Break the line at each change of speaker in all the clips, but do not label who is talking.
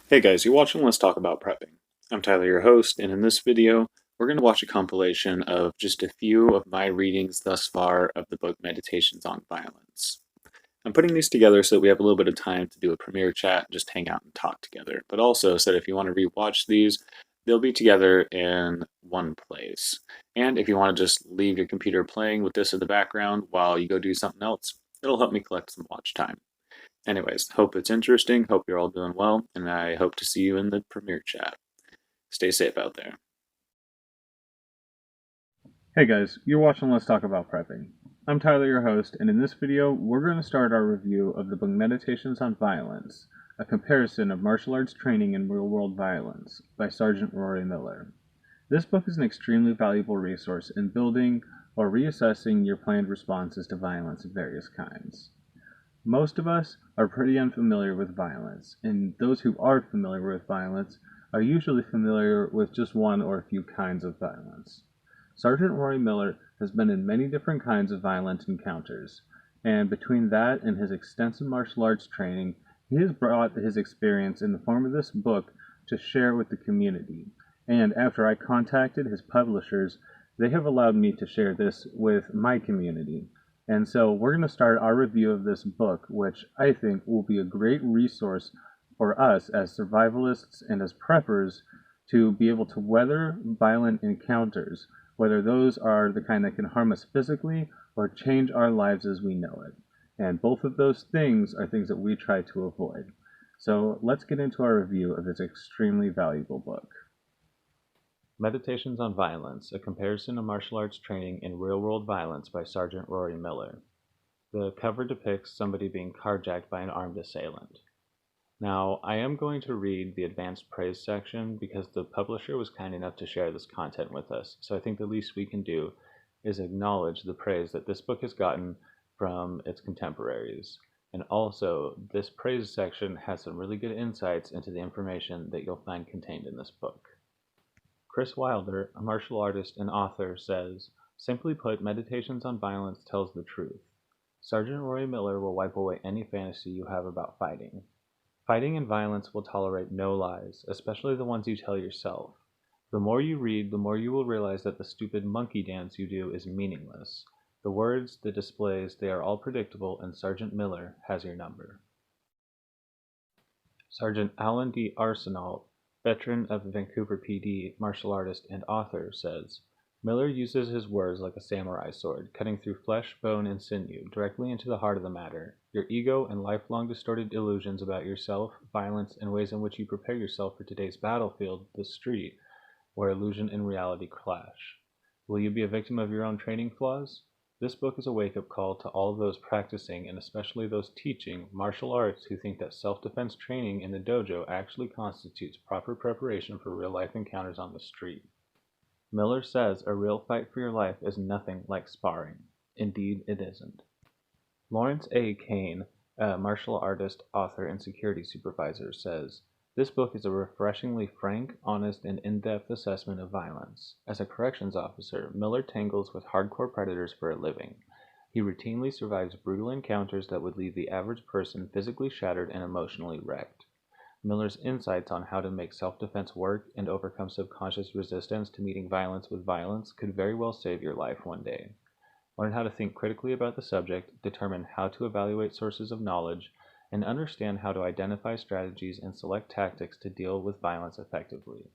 Hey guys, you're watching Let's Talk About Prepping. I'm Tyler, your host, and in this video, we're going to watch a compilation of just a few of my readings thus far of the book Meditations on Violence. I'm putting these together so that we have a little bit of time to do a premiere chat, just hang out and talk together, but also so that if you want to rewatch these, they'll be together in one place. And if you want to just leave your computer playing with this in the background while you go do something else, it'll help me collect some watch time. Anyways, hope it's interesting. Hope you're all doing well, and I hope to see you in the premiere chat. Stay safe out there.
Hey guys, you're watching Let's Talk About Prepping. I'm Tyler, your host, and in this video, we're going to start our review of the book Meditations on Violence, a comparison of martial arts training and real-world violence by Sergeant Rory Miller. This book is an extremely valuable resource in building or reassessing your planned responses to violence of various kinds. Most of us are pretty unfamiliar with violence, and those who are familiar with violence are usually familiar with just one or a few kinds of violence. Sergeant Rory Miller has been in many different kinds of violent encounters, and between that and his extensive martial arts training, he has brought his experience in the form of this book to share with the community. And after I contacted his publishers, they have allowed me to share this with my community. And so we're going to start our review of this book, which I think will be a great resource for us as survivalists and as preppers to be able to weather violent encounters, whether those are the kind that can harm us physically or change our lives as we know it. And both of those things are things that we try to avoid. So let's get into our review of this extremely valuable book.
Meditations on Violence, a comparison of martial arts training in real-world violence by Sergeant Rory Miller. The cover depicts somebody being carjacked by an armed assailant. Now, I am going to read the advanced praise section because the publisher was kind enough to share this content with us, so I think the least we can do is acknowledge the praise that this book has gotten from its contemporaries. And also, this praise section has some really good insights into the information that you'll find contained in this book. Chris Wilder, a martial artist and author, says, "Simply put, Meditations on Violence tells the truth. Sergeant Rory Miller will wipe away any fantasy you have about fighting. Fighting and violence will tolerate no lies, especially the ones you tell yourself. The more you read, the more you will realize that the stupid monkey dance you do is meaningless. The words, the displays, they are all predictable, and Sergeant Miller has your number." Sergeant Alan D. Arsenault, veteran of the Vancouver PD, martial artist and author, says, "Miller uses his words like a samurai sword, cutting through flesh, bone, and sinew, directly into the heart of the matter. Your ego and lifelong distorted illusions about yourself, violence, and ways in which you prepare yourself for today's battlefield, the street, where illusion and reality clash. Will you be a victim of your own training flaws? This book is a wake-up call to all of those practicing, and especially those teaching, martial arts who think that self-defense training in the dojo actually constitutes proper preparation for real-life encounters on the street." Miller says a real fight for your life is nothing like sparring. Indeed, it isn't. Lawrence A. Kane, a martial artist, author, and security supervisor, says, "This book is a refreshingly frank, honest, and in-depth assessment of violence. As a corrections officer, Miller tangles with hardcore predators for a living. He routinely survives brutal encounters that would leave the average person physically shattered and emotionally wrecked. Miller's insights on how to make self-defense work and overcome subconscious resistance to meeting violence with violence could very well save your life one day. Learn how to think critically about the subject, determine how to evaluate sources of knowledge, and understand how to identify strategies and select tactics to deal with violence effectively."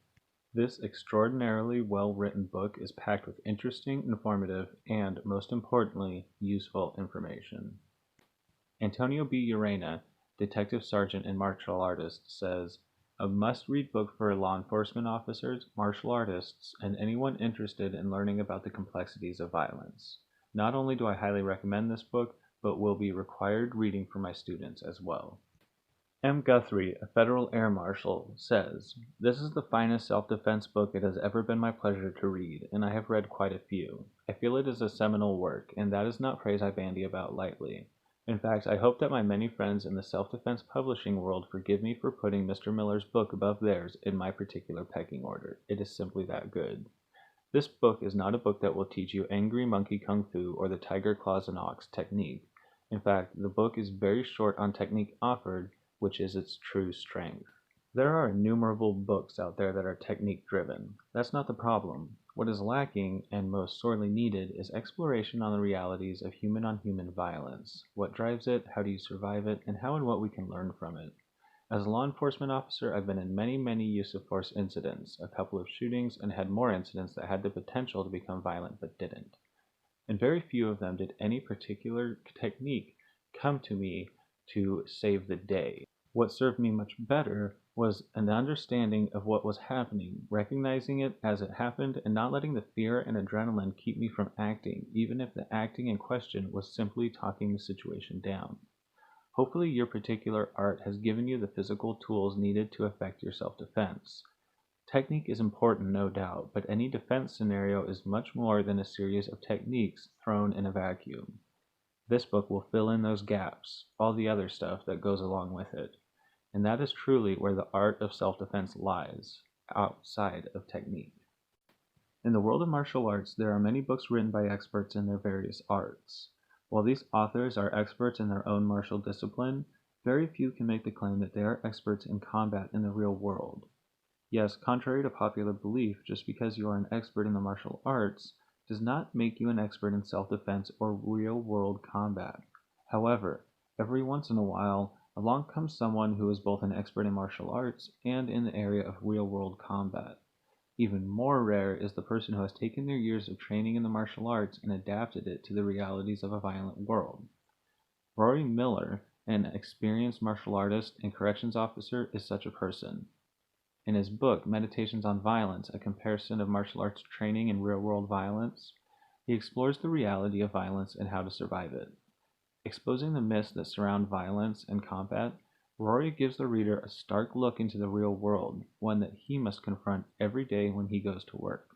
This extraordinarily well-written book is packed with interesting, informative, and, most importantly, useful information. Antonio B. Urena, detective sergeant and martial artist, says, "A must-read book for law enforcement officers, martial artists, and anyone interested in learning about the complexities of violence. Not only do I highly recommend this book, but will be required reading for my students as well." M. Guthrie, a federal air marshal, says, "This is the finest self-defense book it has ever been my pleasure to read, and I have read quite a few. I feel it is a seminal work, and that is not praise I bandy about lightly. In fact, I hope that my many friends in the self-defense publishing world forgive me for putting Mr. Miller's book above theirs in my particular pecking order. It is simply that good. This book is not a book that will teach you angry monkey kung fu or the tiger claws and ox technique. In fact, the book is very short on technique offered, which is its true strength. There are innumerable books out there that are technique driven. That's not the problem. What is lacking, and most sorely needed, is exploration on the realities of human on human violence. What drives it, how do you survive it, and how and what we can learn from it. As a law enforcement officer, I've been in many use of force incidents, a couple of shootings, and had more incidents that had the potential to become violent but didn't. In very few of them did any particular technique come to me to save the day. What served me much better was an understanding of what was happening, recognizing it as it happened, and not letting the fear and adrenaline keep me from acting, even if the acting in question was simply talking the situation down. Hopefully, your particular art has given you the physical tools needed to effect your self defense. Technique is important, no doubt, but any defense scenario is much more than a series of techniques thrown in a vacuum. This book will fill in those gaps, all the other stuff that goes along with it. And that is truly where the art of self-defense lies, outside of technique. In the world of martial arts, there are many books written by experts in their various arts. While these authors are experts in their own martial discipline, very few can make the claim that they are experts in combat in the real world. Yes, contrary to popular belief, just because you are an expert in the martial arts does not make you an expert in self-defense or real-world combat. However, every once in a while, along comes someone who is both an expert in martial arts and in the area of real-world combat. Even more rare is the person who has taken their years of training in the martial arts and adapted it to the realities of a violent world. Rory Miller, an experienced martial artist and corrections officer, is such a person. In his book, Meditations on Violence, a comparison of martial arts training and real-world violence, he explores the reality of violence and how to survive it. Exposing the myths that surround violence and combat, Rory gives the reader a stark look into the real world, one that he must confront every day when he goes to work.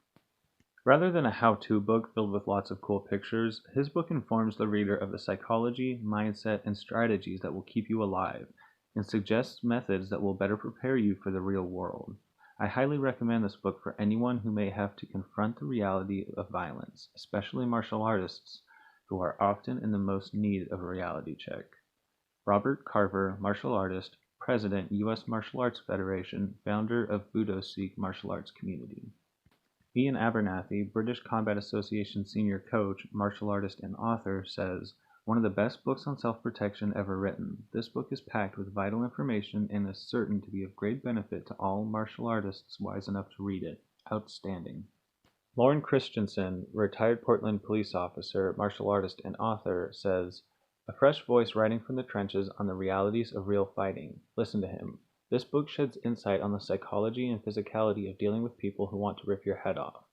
Rather than a how-to book filled with lots of cool pictures, his book informs the reader of the psychology, mindset, and strategies that will keep you alive, and suggests methods that will better prepare you for the real world. I highly recommend this book for anyone who may have to confront the reality of violence, especially martial artists, who are often in the most need of a reality check. Robert Carver, martial artist, President, U.S. Martial Arts Federation, founder of Budo Sikh Martial Arts Community. Ian Abernathy, British Combat Association senior coach, martial artist, and author, says, "One of the best books on self-protection ever written. This book is packed with vital information and is certain to be of great benefit to all martial artists wise enough to read it. Outstanding." Lauren Christensen, retired Portland police officer, martial artist, and author, says, "A fresh voice writing from the trenches on the realities of real fighting. Listen to him. This book sheds insight on the psychology and physicality of dealing with people who want to rip your head off.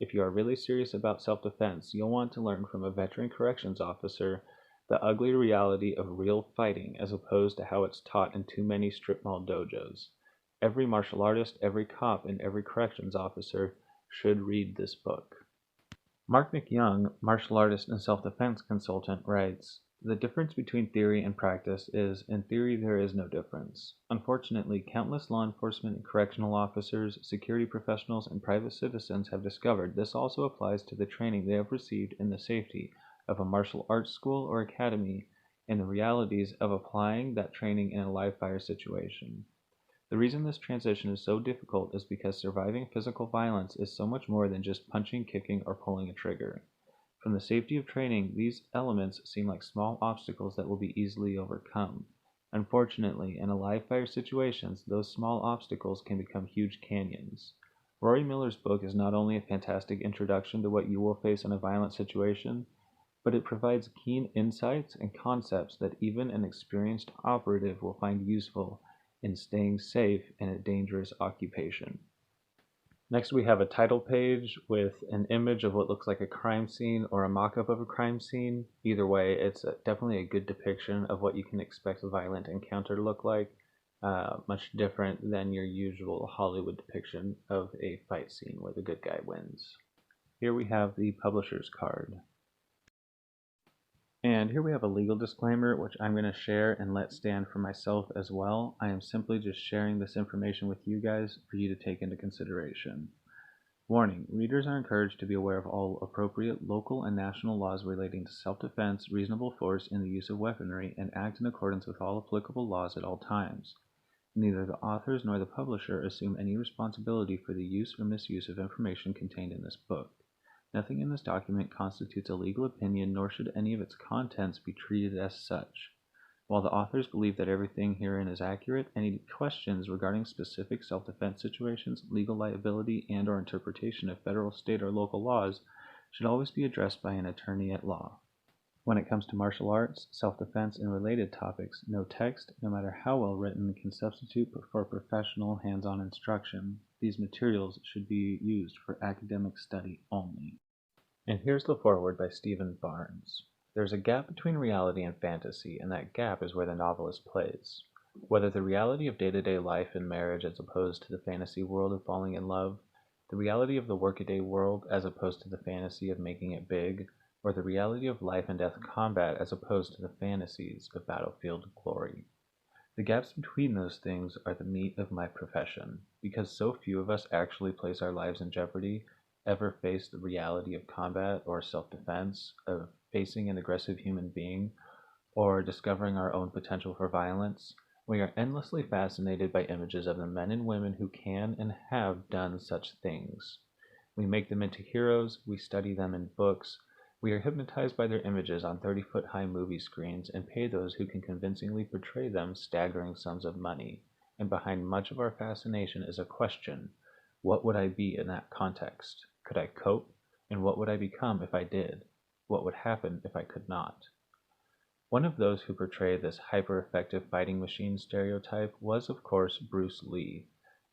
If you are really serious about self-defense, you'll want to learn from a veteran corrections officer the ugly reality of real fighting as opposed to how it's taught in too many strip mall dojos. Every martial artist, every cop, and every corrections officer should read this book." Mark McYoung, martial artist and self-defense consultant, writes, "The difference between theory and practice is, in theory there is no difference. Unfortunately, countless law enforcement and correctional officers, security professionals, and private citizens have discovered this also applies to the training they have received in the safety of a martial arts school or academy and the realities of applying that training in a live-fire situation. The reason this transition is so difficult is because surviving physical violence is so much more than just punching, kicking, or pulling a trigger. From the safety of training, these elements seem like small obstacles that will be easily overcome. Unfortunately, in live-fire situations, those small obstacles can become huge canyons." Rory Miller's book is not only a fantastic introduction to what you will face in a violent situation, but it provides keen insights and concepts that even an experienced operative will find useful in staying safe in a dangerous occupation. Next, we have a title page with an image of what looks like a crime scene or a mock-up of a crime scene. Either way, it's definitely a good depiction of what you can expect a violent encounter to look like, much different than your usual Hollywood depiction of a fight scene where the good guy wins. Here we have the publisher's card. And here we have a legal disclaimer, which I'm going to share and let stand for myself as well. I am simply just sharing this information with you guys for you to take into consideration. Warning: readers are encouraged to be aware of all appropriate local and national laws relating to self-defense, reasonable force in the use of weaponry, and act in accordance with all applicable laws at all times. Neither the authors nor the publisher assume any responsibility for the use or misuse of information contained in this book. Nothing in this document constitutes a legal opinion, nor should any of its contents be treated as such. While the authors believe that everything herein is accurate, any questions regarding specific self-defense situations, legal liability, and/or interpretation of federal, state, or local laws should always be addressed by an attorney at law. When it comes to martial arts, self-defense, and related topics, no text, no matter how well written, can substitute for professional hands-on instruction. These materials should be used for academic study only. And here's the foreword by Stephen Barnes. There's a gap between reality and fantasy, and that gap is where the novelist plays. Whether the reality of day-to-day life and marriage as opposed to the fantasy world of falling in love, the reality of the workaday world as opposed to the fantasy of making it big, or the reality of life and death combat as opposed to the fantasies of battlefield glory. The gaps between those things are the meat of my profession, because so few of us actually place our lives in jeopardy, ever face the reality of combat or self-defense, of facing an aggressive human being, or discovering our own potential for violence. We are endlessly fascinated by images of the men and women who can and have done such things. We make them into heroes, we study them in books, we are hypnotized by their images on 30-foot-high movie screens and pay those who can convincingly portray them staggering sums of money. And behind much of our fascination is a question: what would I be in that context? Could I cope? And what would I become if I did? What would happen if I could not? One of those who portray this hyper-effective fighting machine stereotype was, of course, Bruce Lee.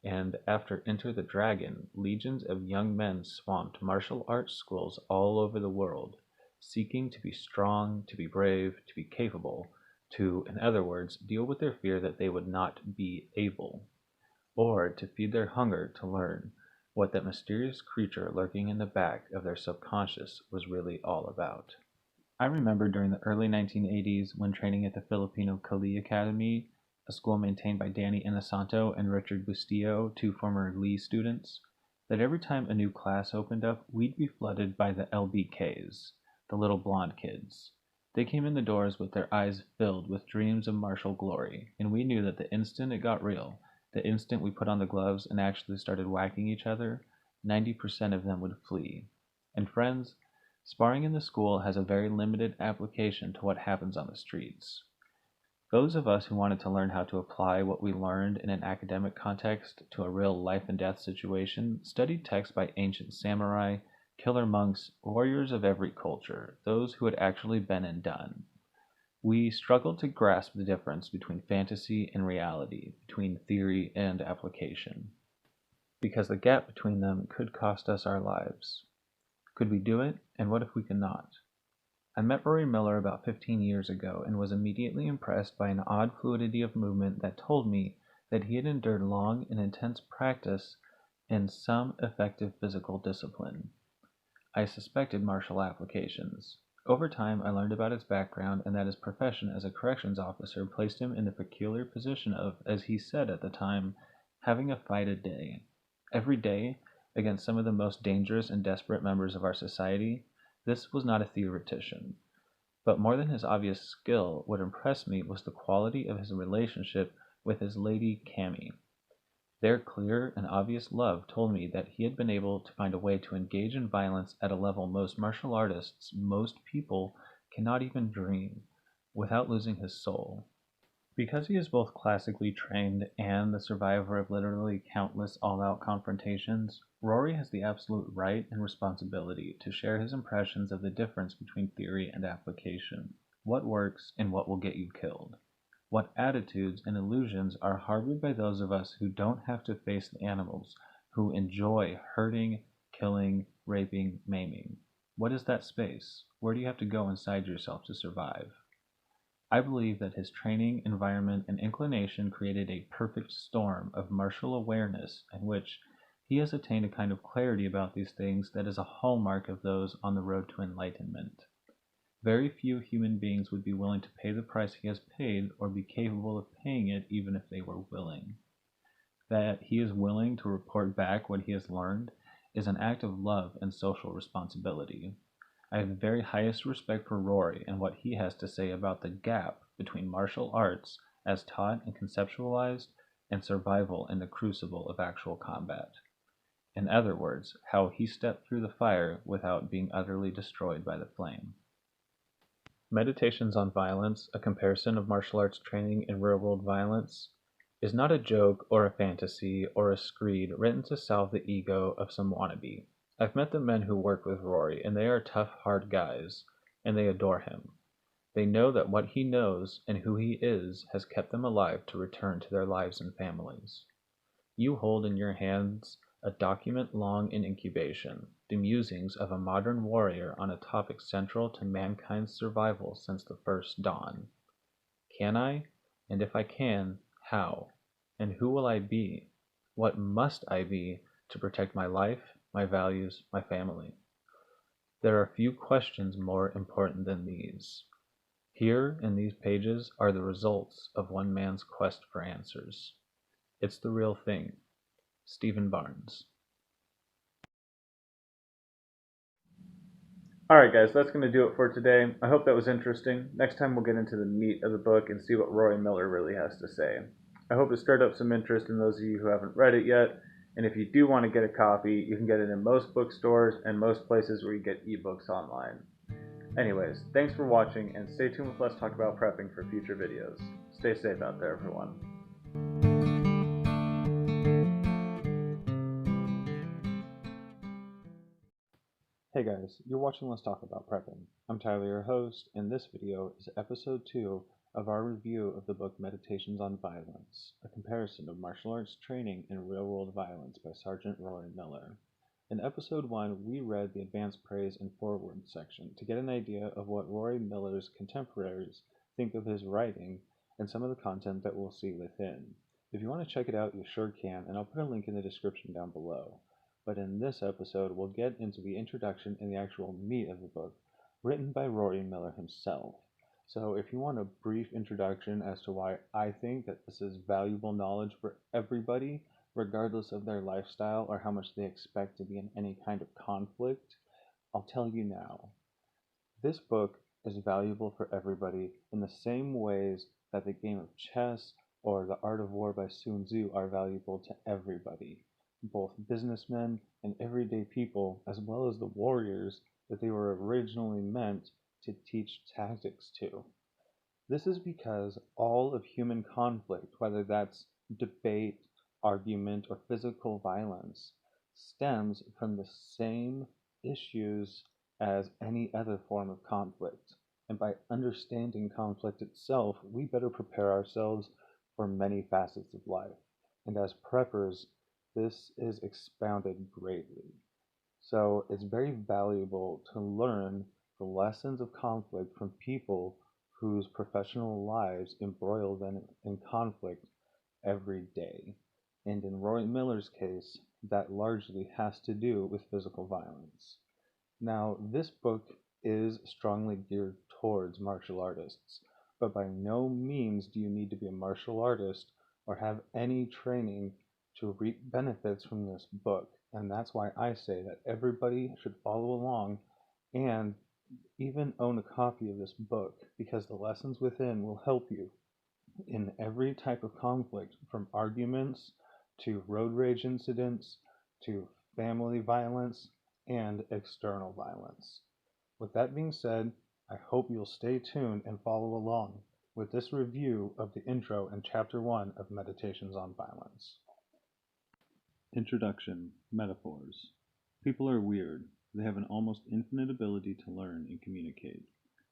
And after Enter the Dragon, legions of young men swamped martial arts schools all over the world, seeking to be strong, to be brave, to be capable, to, in other words, deal with their fear that they would not be able, or to feed their hunger to learn what that mysterious creature lurking in the back of their subconscious was really all about. I remember during the early 1980s when training at the Filipino Kali Academy, a school maintained by Danny Inosanto and Richard Bustillo, two former Lee students, that every time a new class opened up, we'd be flooded by the LBKs, the little blonde kids. They came in the doors with their eyes filled with dreams of martial glory, and we knew that the instant it got real, the instant we put on the gloves and actually started whacking each other, 90% of them would flee. And friends, sparring in the school has a very limited application to what happens on the streets. Those of us who wanted to learn how to apply what we learned in an academic context to a real life and death situation studied texts by ancient samurai, killer monks, warriors of every culture, those who had actually been and done. We struggled to grasp the difference between fantasy and reality, between theory and application, because the gap between them could cost us our lives. Could we do it, and what if we could not? I met Rory Miller about 15 years ago and was immediately impressed by an odd fluidity of movement that told me that he had endured long and intense practice in some effective physical discipline. I suspected martial applications. Over time, I learned about his background and that his profession as a corrections officer placed him in the peculiar position of, as he said at the time, having a fight a day. Every day, against some of the most dangerous and desperate members of our society. This was not a theoretician. But more than his obvious skill, what impressed me was the quality of his relationship with his lady Cammy. Their clear and obvious love told me that he had been able to find a way to engage in violence at a level most martial artists, most people, cannot even dream, without losing his soul. Because he is both classically trained and the survivor of literally countless all-out confrontations, Rory has the absolute right and responsibility to share his impressions of the difference between theory and application, what works and what will get you killed, what attitudes and illusions are harbored by those of us who don't have to face the animals, who enjoy hurting, killing, raping, maiming. What is that space? Where do you have to go inside yourself to survive? I believe that his training, environment, and inclination created a perfect storm of martial awareness in which he has attained a kind of clarity about these things that is a hallmark of those on the road to enlightenment. Very few human beings would be willing to pay the price he has paid or be capable of paying it even if they were willing. That he is willing to report back what he has learned is an act of love and social responsibility. I have the very highest respect for Rory and what he has to say about the gap between martial arts, as taught and conceptualized, and survival in the crucible of actual combat. In other words, how he stepped through the fire without being utterly destroyed by the flame. Meditations on Violence, a comparison of martial arts training in real-world violence, is not a joke or a fantasy or a screed written to salve the ego of some wannabe. I've met the men who work with Rory, and they are tough, hard guys, and they adore him. They know that what he knows and who he is has kept them alive to return to their lives and families. You hold in your hands a document long in incubation, the musings of a modern warrior on a topic central to mankind's survival since the first dawn. Can I? And if I can, how? And who will I be? What must I be to protect my life, my values, my family? There are few questions more important than these. Here, in these pages, are the results of one man's quest for answers. It's the real thing. Stephen Barnes.
Alright guys, that's going to do it for today. I hope that was interesting. Next time we'll get into the meat of the book and see what Rory Miller really has to say. I hope it stirred up some interest in those of you who haven't read it yet, and if you do want to get a copy, you can get it in most bookstores and most places where you get ebooks online. Anyways, thanks for watching, and stay tuned with Let's Talk About Prepping for future videos. Stay safe out there, everyone.
Hey guys, you're watching Let's Talk About Prepping. I'm Tyler, your host, and this video is episode 2 of our review of the book Meditations on Violence, a comparison of martial arts training and real-world violence by Sergeant Rory Miller. In episode 1, we read the advanced praise and foreword section to get an idea of what Rory Miller's contemporaries think of his writing and some of the content that we'll see within. If you want to check it out, you sure can, and I'll put a link in the description down below. But in this episode, we'll get into the introduction and the actual meat of the book, written by Rory Miller himself. So if you want a brief introduction as to why I think that this is valuable knowledge for everybody, regardless of their lifestyle or how much they expect to be in any kind of conflict, I'll tell you now. This book is valuable for everybody in the same ways that the game of chess or the art of war by Sun Tzu are valuable to everybody, both businessmen and everyday people, as well as the warriors that they were originally meant to teach tactics to. This is because all of human conflict, whether that's debate, argument, or physical violence, stems from the same issues as any other form of conflict. And by understanding conflict itself, we better prepare ourselves for many facets of life. And as preppers, this is expounded greatly. So it's very valuable to learn the lessons of conflict from people whose professional lives embroil them in conflict every day. And in Rory Miller's case, that largely has to do with physical violence. Now, this book is strongly geared towards martial artists, but by no means do you need to be a martial artist or have any training to reap benefits from this book. And that's why I say that everybody should follow along and even own a copy of this book, because the lessons within will help you in every type of conflict, from arguments to road rage incidents to family violence and external violence. With that being said, I hope you'll stay tuned and follow along with this review of the intro and chapter 1 of Meditations on Violence.
Introduction. Metaphors. People are weird. They have an almost infinite ability to learn and communicate.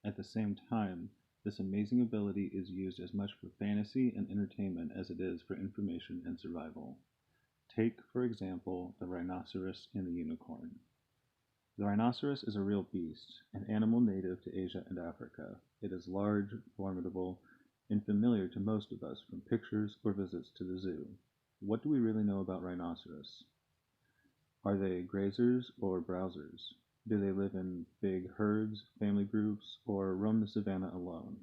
At the same time, this amazing ability is used as much for fantasy and entertainment as it is for information and survival. Take, for example, the rhinoceros and the unicorn. The rhinoceros is a real beast, an animal native to Asia and Africa. It is large, formidable, and familiar to most of us from pictures or visits to the zoo. What do we really know about rhinoceros? Are they grazers or browsers? Do they live in big herds, family groups, or roam the savannah alone?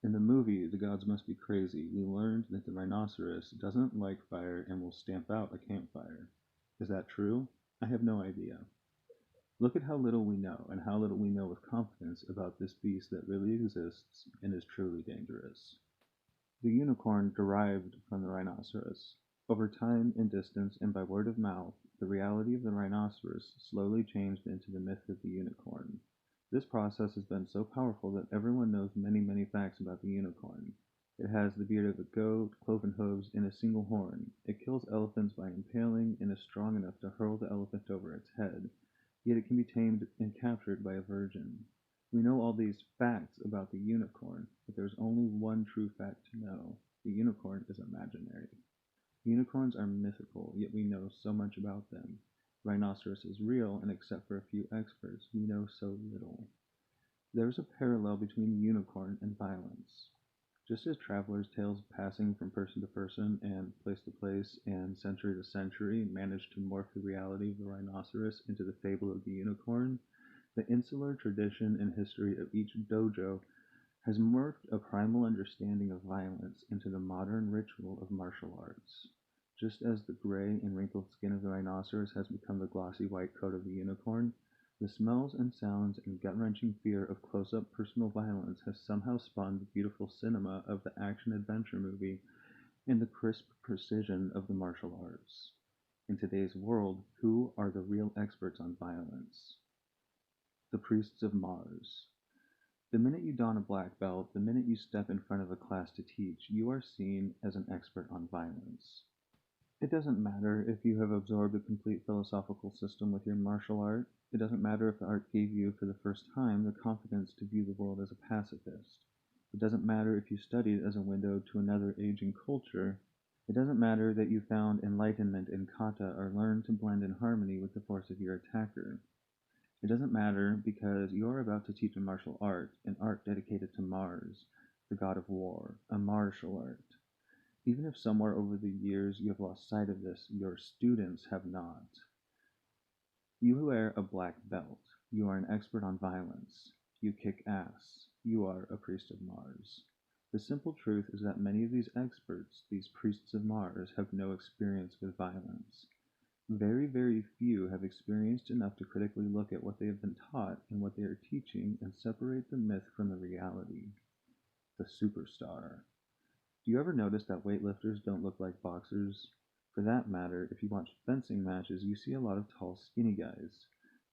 In the movie The Gods Must Be Crazy, we learned that the rhinoceros doesn't like fire and will stamp out a campfire. Is that true? I have no idea. Look at how little we know, and how little we know with confidence about this beast that really exists and is truly dangerous. The unicorn derived from the rhinoceros. Over time, in distance, and by word of mouth, the reality of the rhinoceros slowly changed into the myth of the unicorn. This process has been so powerful that everyone knows many, many facts about the unicorn. It has the beard of a goat, cloven hooves, and a single horn. It kills elephants by impaling and is strong enough to hurl the elephant over its head. Yet it can be tamed and captured by a virgin. We know all these facts about the unicorn, but there's only one true fact to know. The unicorn is imaginary. Unicorns are mythical, yet we know so much about them. Rhinoceros is real, and except for a few experts, we know so little. There is a parallel between the unicorn and violence. Just as travelers' tales passing from person to person and place to place and century to century managed to morph the reality of the rhinoceros into the fable of the unicorn, the insular tradition and history of each dojo has morphed a primal understanding of violence into the modern ritual of martial arts. Just as the gray and wrinkled skin of the rhinoceros has become the glossy white coat of the unicorn, the smells and sounds and gut-wrenching fear of close-up personal violence has somehow spawned the beautiful cinema of the action-adventure movie and the crisp precision of the martial arts. In today's world, who are the real experts on violence? The priests of Mars. The minute you don a black belt, the minute you step in front of a class to teach, you are seen as an expert on violence. It doesn't matter if you have absorbed a complete philosophical system with your martial art. It doesn't matter if the art gave you, for the first time, the confidence to view the world as a pacifist. It doesn't matter if you studied as a window to another age and culture. It doesn't matter that you found enlightenment in kata or learned to blend in harmony with the force of your attacker. It doesn't matter because you are about to teach a martial art, an art dedicated to Mars, the god of war, a martial art. Even if somewhere over the years you have lost sight of this, your students have not. You wear a black belt. You are an expert on violence. You kick ass. You are a priest of Mars. The simple truth is that many of these experts, these priests of Mars, have no experience with violence. Very, very few have experienced enough to critically look at what they have been taught and what they are teaching and separate the myth from the reality. The superstar. Do you ever notice that weightlifters don't look like boxers? For that matter, if you watch fencing matches, you see a lot of tall, skinny guys.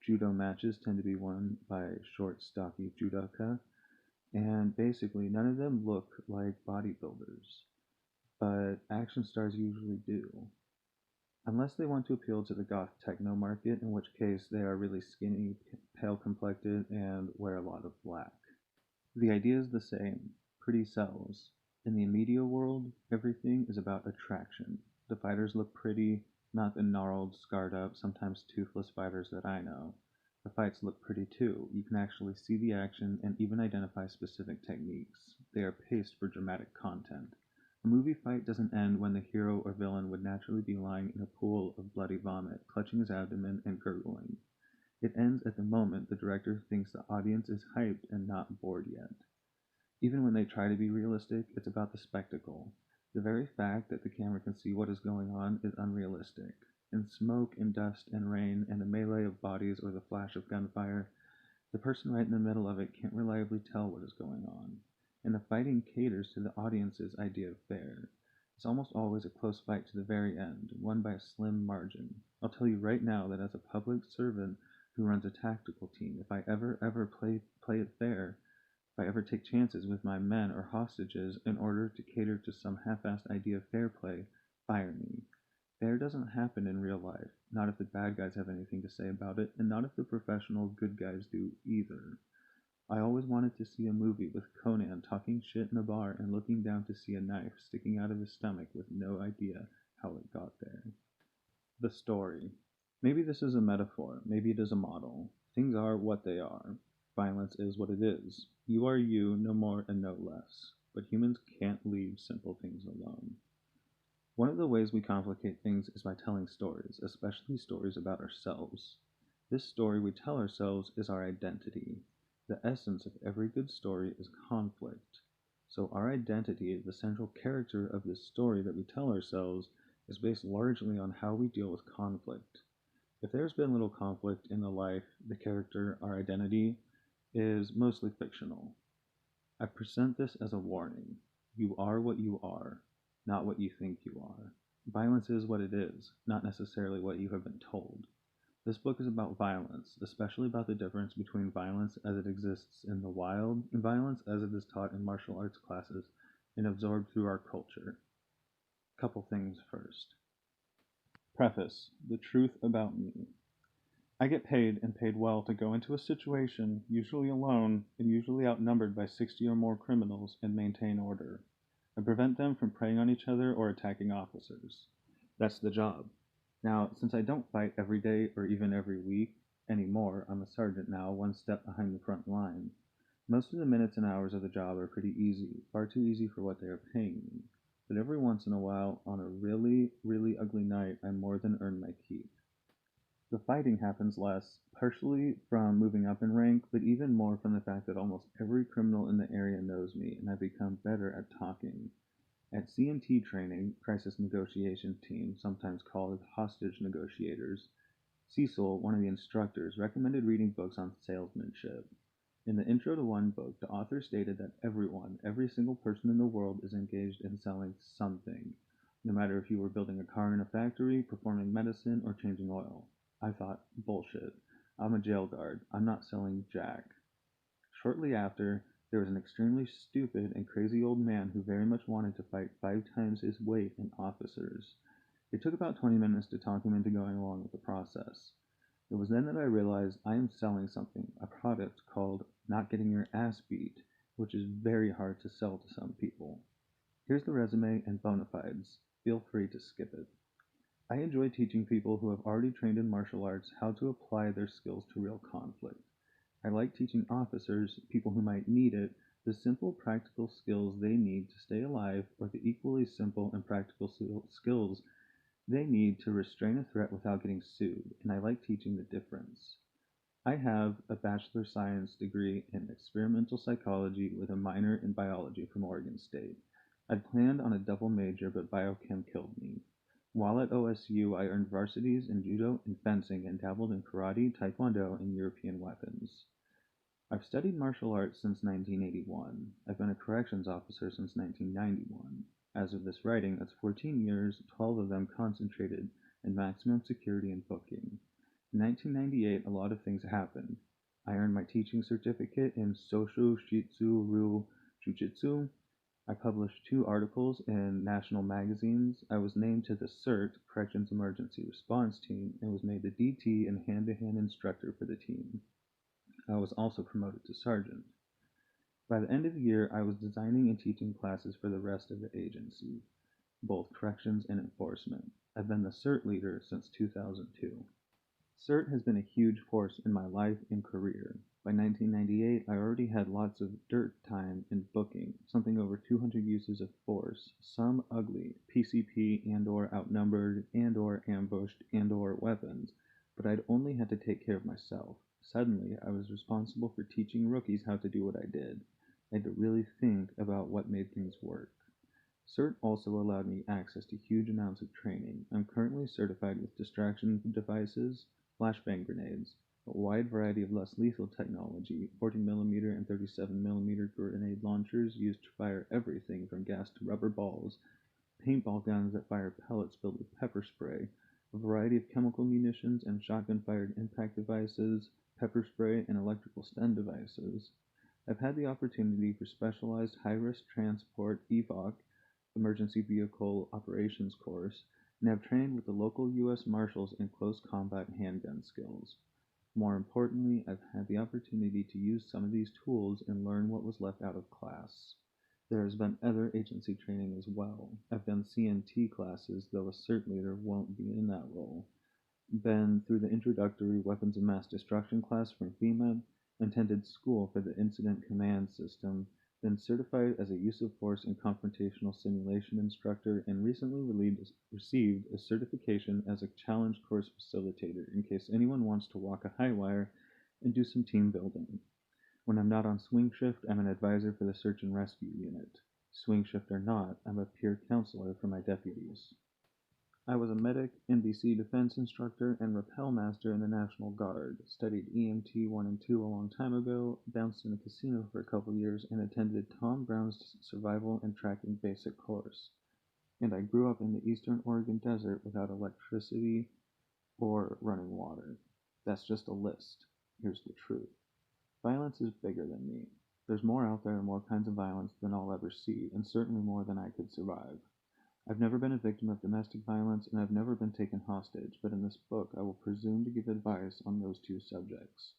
Judo matches tend to be won by short, stocky judoka, and basically none of them look like bodybuilders. But action stars usually do. Unless they want to appeal to the goth techno market, in which case they are really skinny, pale complected, and wear a lot of black. The idea is the same. Pretty sells. In the immediate world, everything is about attraction. The fighters look pretty, not the gnarled, scarred up, sometimes toothless fighters that I know. The fights look pretty too. You can actually see the action and even identify specific techniques. They are paced for dramatic content. A movie fight doesn't end when the hero or villain would naturally be lying in a pool of bloody vomit, clutching his abdomen and gurgling. It ends at the moment the director thinks the audience is hyped and not bored yet. Even when they try to be realistic, it's about the spectacle. The very fact that the camera can see what is going on is unrealistic. In smoke and dust and rain and the melee of bodies or the flash of gunfire, the person right in the middle of it can't reliably tell what is going on. And the fighting caters to the audience's idea of fair. It's almost always a close fight to the very end, won by a slim margin. I'll tell you right now that as a public servant who runs a tactical team, if I ever play it fair, if I ever take chances with my men or hostages in order to cater to some half-assed idea of fair play, fire me. Fair doesn't happen in real life, not if the bad guys have anything to say about it, and not if the professional good guys do either. I always wanted to see a movie with Conan talking shit in a bar and looking down to see a knife sticking out of his stomach with no idea how it got there. The story. Maybe this is a metaphor, maybe it is a model. Things are what they are. Violence is what it is. You are you, no more and no less. But humans can't leave simple things alone. One of the ways we complicate things is by telling stories, especially stories about ourselves. This story we tell ourselves is our identity. The essence of every good story is conflict. So our identity, the central character of this story that we tell ourselves, is based largely on how we deal with conflict. If there's been little conflict in the life, the character, our identity, is mostly fictional. I present this as a warning. You are what you are, not what you think you are. Violence is what it is, not necessarily what you have been told. This book is about violence, especially about the difference between violence as it exists in the wild and violence as it is taught in martial arts classes and absorbed through our culture. Couple things first. Preface: The truth about me. I get paid, and paid well, to go into a situation, usually alone, and usually outnumbered by 60 or more criminals, and maintain order. I prevent them from preying on each other or attacking officers. That's the job. Now, since I don't fight every day or even every week anymore, I'm a sergeant now, one step behind the front line. Most of the minutes and hours of the job are pretty easy, far too easy for what they are paying me. But every once in a while, on a really, really ugly night, I more than earn my keep. The fighting happens less, partially from moving up in rank, but even more from the fact that almost every criminal in the area knows me, and I've become better at talking. At CNT training, Crisis Negotiation Team, sometimes called hostage negotiators, Cecil, one of the instructors, recommended reading books on salesmanship. In the intro to one book, the author stated that everyone, every single person in the world, is engaged in selling something, no matter if you were building a car in a factory, performing medicine, or changing oil. I thought, bullshit. I'm a jail guard. I'm not selling jack. Shortly after, there was an extremely stupid and crazy old man who very much wanted to fight 5 times his weight in officers. It took about 20 minutes to talk him into going along with the process. It was then that I realized I am selling something, a product called not getting your ass beat, which is very hard to sell to some people. Here's the resume and bona fides. Feel free to skip it. I enjoy teaching people who have already trained in martial arts how to apply their skills to real conflict. I like teaching officers, people who might need it, the simple practical skills they need to stay alive, or the equally simple and practical skills they need to restrain a threat without getting sued, and I like teaching the difference. I have a bachelor science degree in experimental psychology with a minor in biology from Oregon State. I'd planned on a double major, but biochem killed me. While at OSU, I earned varsities in judo and fencing and dabbled in karate, taekwondo, and European weapons. I've studied martial arts since 1981. I've been a corrections officer since 1991. As of this writing, that's 14 years, 12 of them concentrated in maximum security and booking. In 1998, a lot of things happened. I earned my teaching certificate in Soshu Shitsu Ryu Jujitsu. I published 2 articles in national magazines. I was named to the CERT, Corrections Emergency Response Team, and was made the DT and hand-to-hand instructor for the team. I was also promoted to sergeant. By the end of the year, I was designing and teaching classes for the rest of the agency, both corrections and enforcement. I've been the CERT leader since 2002. CERT has been a huge force in my life and career. By 1998, I already had lots of dirt time in booking, something over 200 uses of force, some ugly, PCP and/or outnumbered and/or ambushed and/or weapons, but I'd only had to take care of myself. Suddenly, I was responsible for teaching rookies how to do what I did. I had to really think about what made things work. CERT also allowed me access to huge amounts of training. I'm currently certified with distraction devices, flashbang grenades, a wide variety of less lethal technology, 40mm and 37mm grenade launchers used to fire everything from gas to rubber balls, paintball guns that fire pellets filled with pepper spray, a variety of chemical munitions and shotgun-fired impact devices, pepper spray, and electrical stun devices. I've had the opportunity for specialized high-risk transport (EVOC) emergency vehicle operations course, and have trained with the local U.S. Marshals in close combat handgun skills. More importantly, I've had the opportunity to use some of these tools and learn what was left out of class. There has been other agency training as well. I've done CNT classes, though a CERT leader won't be in that role. Been through the introductory weapons of mass destruction class from FEMA, attended school for the incident command system, been certified as a use of force and confrontational simulation instructor, and recently received a certification as a challenge course facilitator in case anyone wants to walk a high wire and do some team building. When I'm not on swing shift, I'm an advisor for the search and rescue unit. Swing shift or not, I'm a peer counselor for my deputies.
I was a medic, NBC defense instructor, and rappel master in the National Guard. Studied EMT 1 and 2 a long time ago, bounced in a casino for a couple years, and attended Tom Brown's Survival and Tracking Basic course. And I grew up in the eastern Oregon desert without electricity or running water. That's just a list. Here's the truth. Violence is bigger than me. There's more out there and more kinds of violence than I'll ever see, and certainly more than I could survive. I've never been a victim of domestic violence, and I've never been taken hostage, but in this book I will presume to give advice on those two subjects.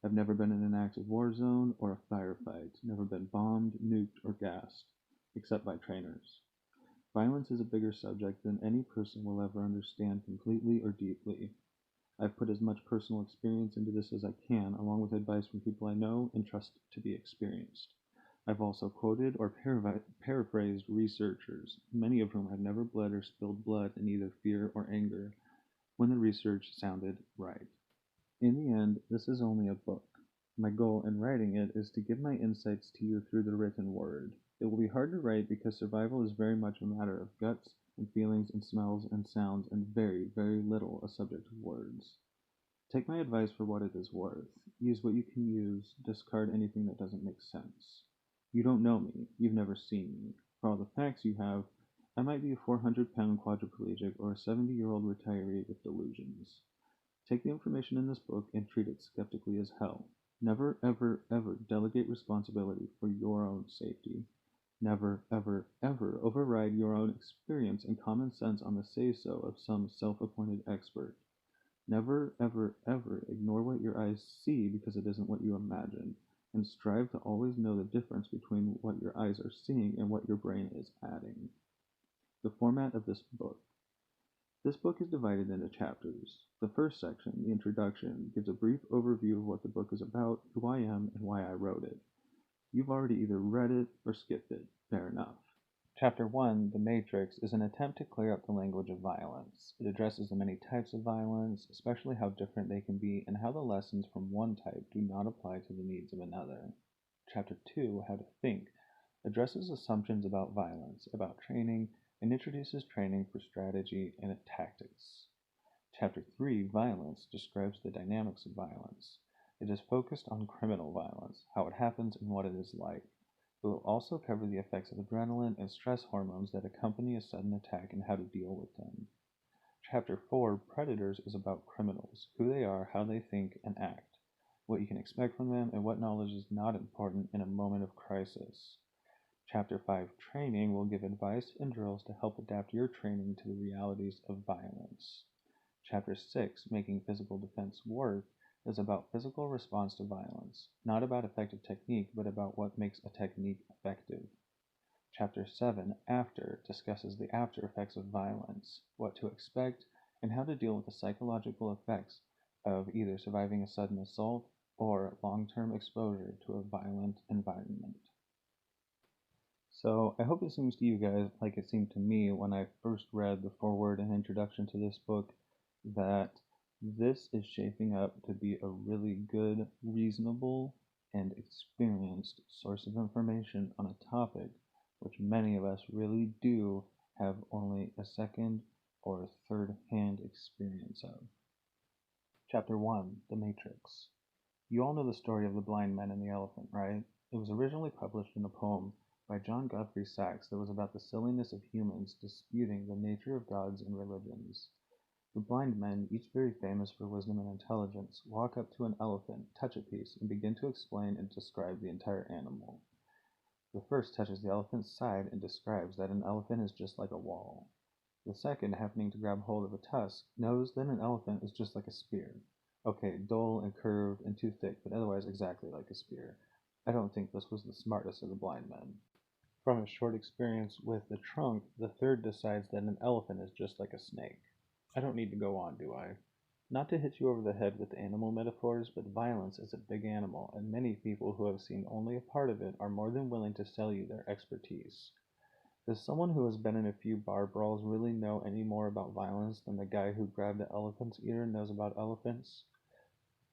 I've never been in an active war zone or a firefight, never been bombed, nuked, or gassed, except by trainers. Violence is a bigger subject than any person will ever understand completely or deeply. I've put as much personal experience into this as I can, along with advice from people I know and trust to be experienced. I've also quoted or paraphrased researchers, many of whom have never bled or spilled blood in either fear or anger, when the research sounded right. In the end, this is only a book. My goal in writing it is to give my insights to you through the written word. It will be hard to write because survival is very much a matter of guts and feelings and smells and sounds and very, very little a subject of words. Take my advice for what it is worth. Use what you can use, discard anything that doesn't make sense. You don't know me, you've never seen me. For all the facts you have, I might be a 400-pound quadriplegic or a 70-year-old retiree with delusions. Take the information in this book and treat it skeptically as hell. Never, ever, ever delegate responsibility for your own safety. Never, ever, ever override your own experience and common sense on the say-so of some self-appointed expert. Never, ever, ever ignore what your eyes see because it isn't what you imagine, and strive to always know the difference between what your eyes are seeing and what your brain is adding. The format of this book. This book is divided into chapters. The first section, the introduction, gives a brief overview of what the book is about, who I am, and why I wrote it. You've already either read it or skipped it. Fair enough. Chapter 1, The Matrix, is an attempt to clear up the language of violence. It addresses the many types of violence, especially how different they can be, and how the lessons from one type do not apply to the needs of another. Chapter 2, How to Think, addresses assumptions about violence, about training, and introduces training for strategy and tactics. Chapter 3, Violence, describes the dynamics of violence. It is focused on criminal violence, how it happens, and what it is like. It will also cover the effects of adrenaline and stress hormones that accompany a sudden attack and how to deal with them. Chapter 4, Predators, is about criminals, who they are, how they think and act, what you can expect from them, and what knowledge is not important in a moment of crisis. Chapter 5, Training, will give advice and drills to help adapt your training to the realities of violence. Chapter 6, Making Physical Defense Work, is about physical response to violence, not about effective technique, but about what makes a technique effective. Chapter 7, After, discusses the after effects of violence, what to expect, and how to deal with the psychological effects of either surviving a sudden assault or long-term exposure to a violent environment. So I hope it seems to you guys like it seemed to me when I first read the foreword and introduction to this book that this is shaping up to be a really good, reasonable, and experienced source of information on a topic which many of us really do have only a second or third hand experience of. Chapter 1, The Matrix. You all know the story of the blind man and the elephant, right? It was originally published in a poem by John Godfrey Saxe that was about the silliness of humans disputing the nature of gods and religions. The blind men, each very famous for wisdom and intelligence, walk up to an elephant, touch a piece, and begin to explain and describe the entire animal. The first touches the elephant's side and describes that an elephant is just like a wall. The second, happening to grab hold of a tusk, knows that an elephant is just like a spear. Okay, dull and curved and too thick, but otherwise exactly like a spear. I don't think this was the smartest of the blind men. From his short experience with the trunk, the third decides that an elephant is just like a snake. I don't need to go on, do I? Not to hit you over the head with animal metaphors, but violence is a big animal, and many people who have seen only a part of it are more than willing to sell you their expertise. Does someone who has been in a few bar brawls really know any more about violence than the guy who grabbed the elephant's ear knows about elephants?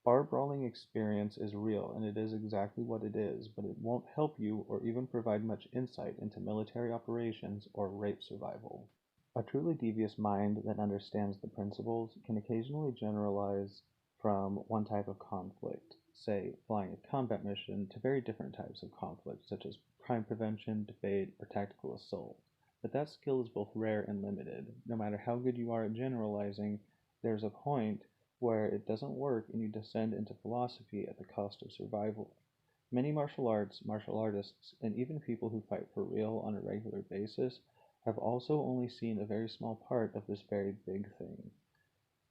Bar brawling experience is real, and it is exactly what it is, but it won't help you or even provide much insight into military operations or rape survival. A truly devious mind that understands the principles can occasionally generalize from one type of conflict, say flying a combat mission, to very different types of conflict, such as crime prevention, debate, or tactical assault. But that skill is both rare and limited. No matter how good you are at generalizing, there's a point where it doesn't work and you descend into philosophy at the cost of survival. Many martial arts, martial artists, and even people who fight for real on a regular basis have also only seen a very small part of this very big thing.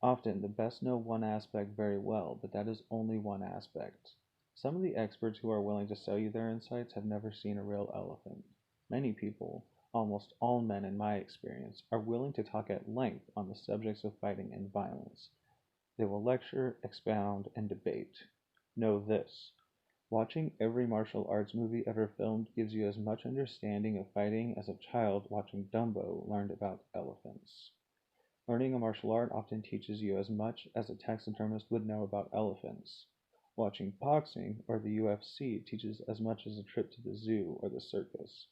Often, the best know one aspect very well, but that is only one aspect. Some of the experts who are willing to sell you their insights have never seen a real elephant. Many people, almost all men in my experience, are willing to talk at length on the subjects of fighting and violence. They will lecture, expound, and debate. Know this: watching every martial arts movie ever filmed gives you as much understanding of fighting as a child watching Dumbo learned about elephants. Learning a martial art often teaches you as much as a taxidermist would know about elephants. Watching boxing or the UFC teaches as much as a trip to the zoo or the circus.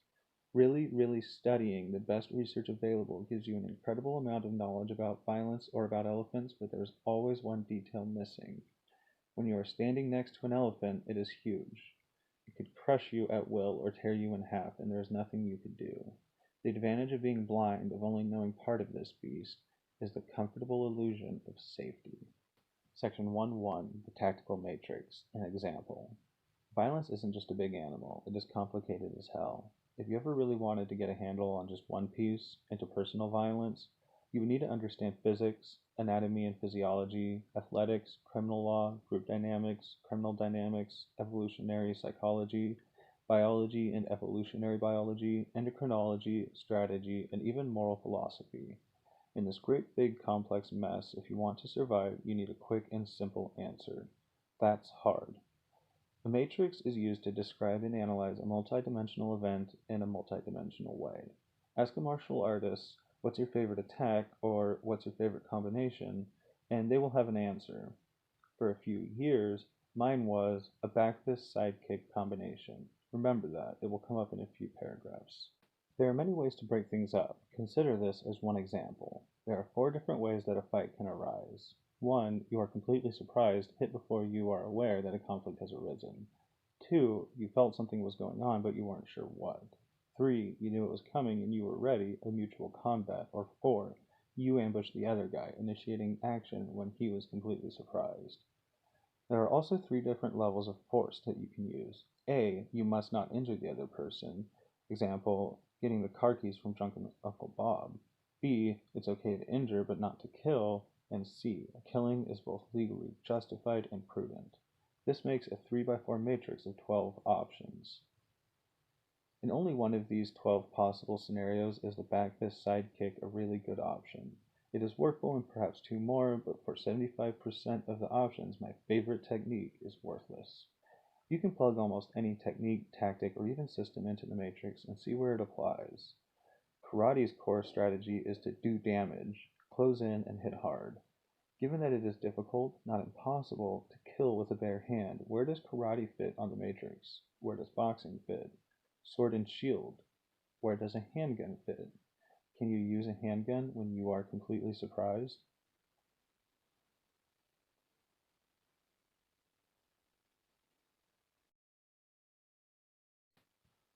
Really studying the best research available gives you an incredible amount of knowledge about violence or about elephants, but there's always one detail missing. When you are standing next to an elephant, it is huge. It could crush you at will or tear you in half, and there is nothing you could do. The advantage of being blind, of only knowing part of this beast, is the comfortable illusion of safety. Section 1.1 The Tactical Matrix. An example. Violence isn't just a big animal, it is complicated as hell. If you ever really wanted to get a handle on just one piece, interpersonal violence, you would need to understand physics, anatomy and physiology, athletics, criminal law, group dynamics, criminal dynamics, evolutionary psychology, biology and evolutionary biology, endocrinology, strategy, and even moral philosophy. In this great big complex mess, if you want to survive, you need a quick and simple answer. That's hard. A matrix is used to describe and analyze a multidimensional event in a multidimensional way. Ask a martial artist, what's your favorite attack, or what's your favorite combination, and they will have an answer. For a few years, mine was a back fist side kick combination. Remember that, it will come up in a few paragraphs. There are many ways to break things up. Consider this as one example. There are 4 different ways that a fight can arise. 1. You are completely surprised, hit before you are aware that a conflict has arisen. 2. You felt something was going on, but you weren't sure what. 3. You knew it was coming and you were ready, a mutual combat. Or 4. You ambushed the other guy, initiating action when he was completely surprised. There are also 3 different levels of force that you can use. A. You must not injure the other person. Example, getting the car keys from drunken Uncle Bob. B. It's okay to injure but not to kill. And C. A killing is both legally justified and prudent. This makes a 3x4 matrix of 12 options. In only one of these 12 possible scenarios is the back fist side kick a really good option. It is workable in perhaps 2 more, but for 75% of the options, my favorite technique is worthless. You can plug almost any technique, tactic, or even system into the matrix and see where it applies. Karate's core strategy is to do damage, close in, and hit hard. Given that it is difficult, not impossible, to kill with a bare hand, where does karate fit on the matrix? Where does boxing fit? Sword and shield. Where does a handgun fit? Can you use a handgun when you are completely surprised?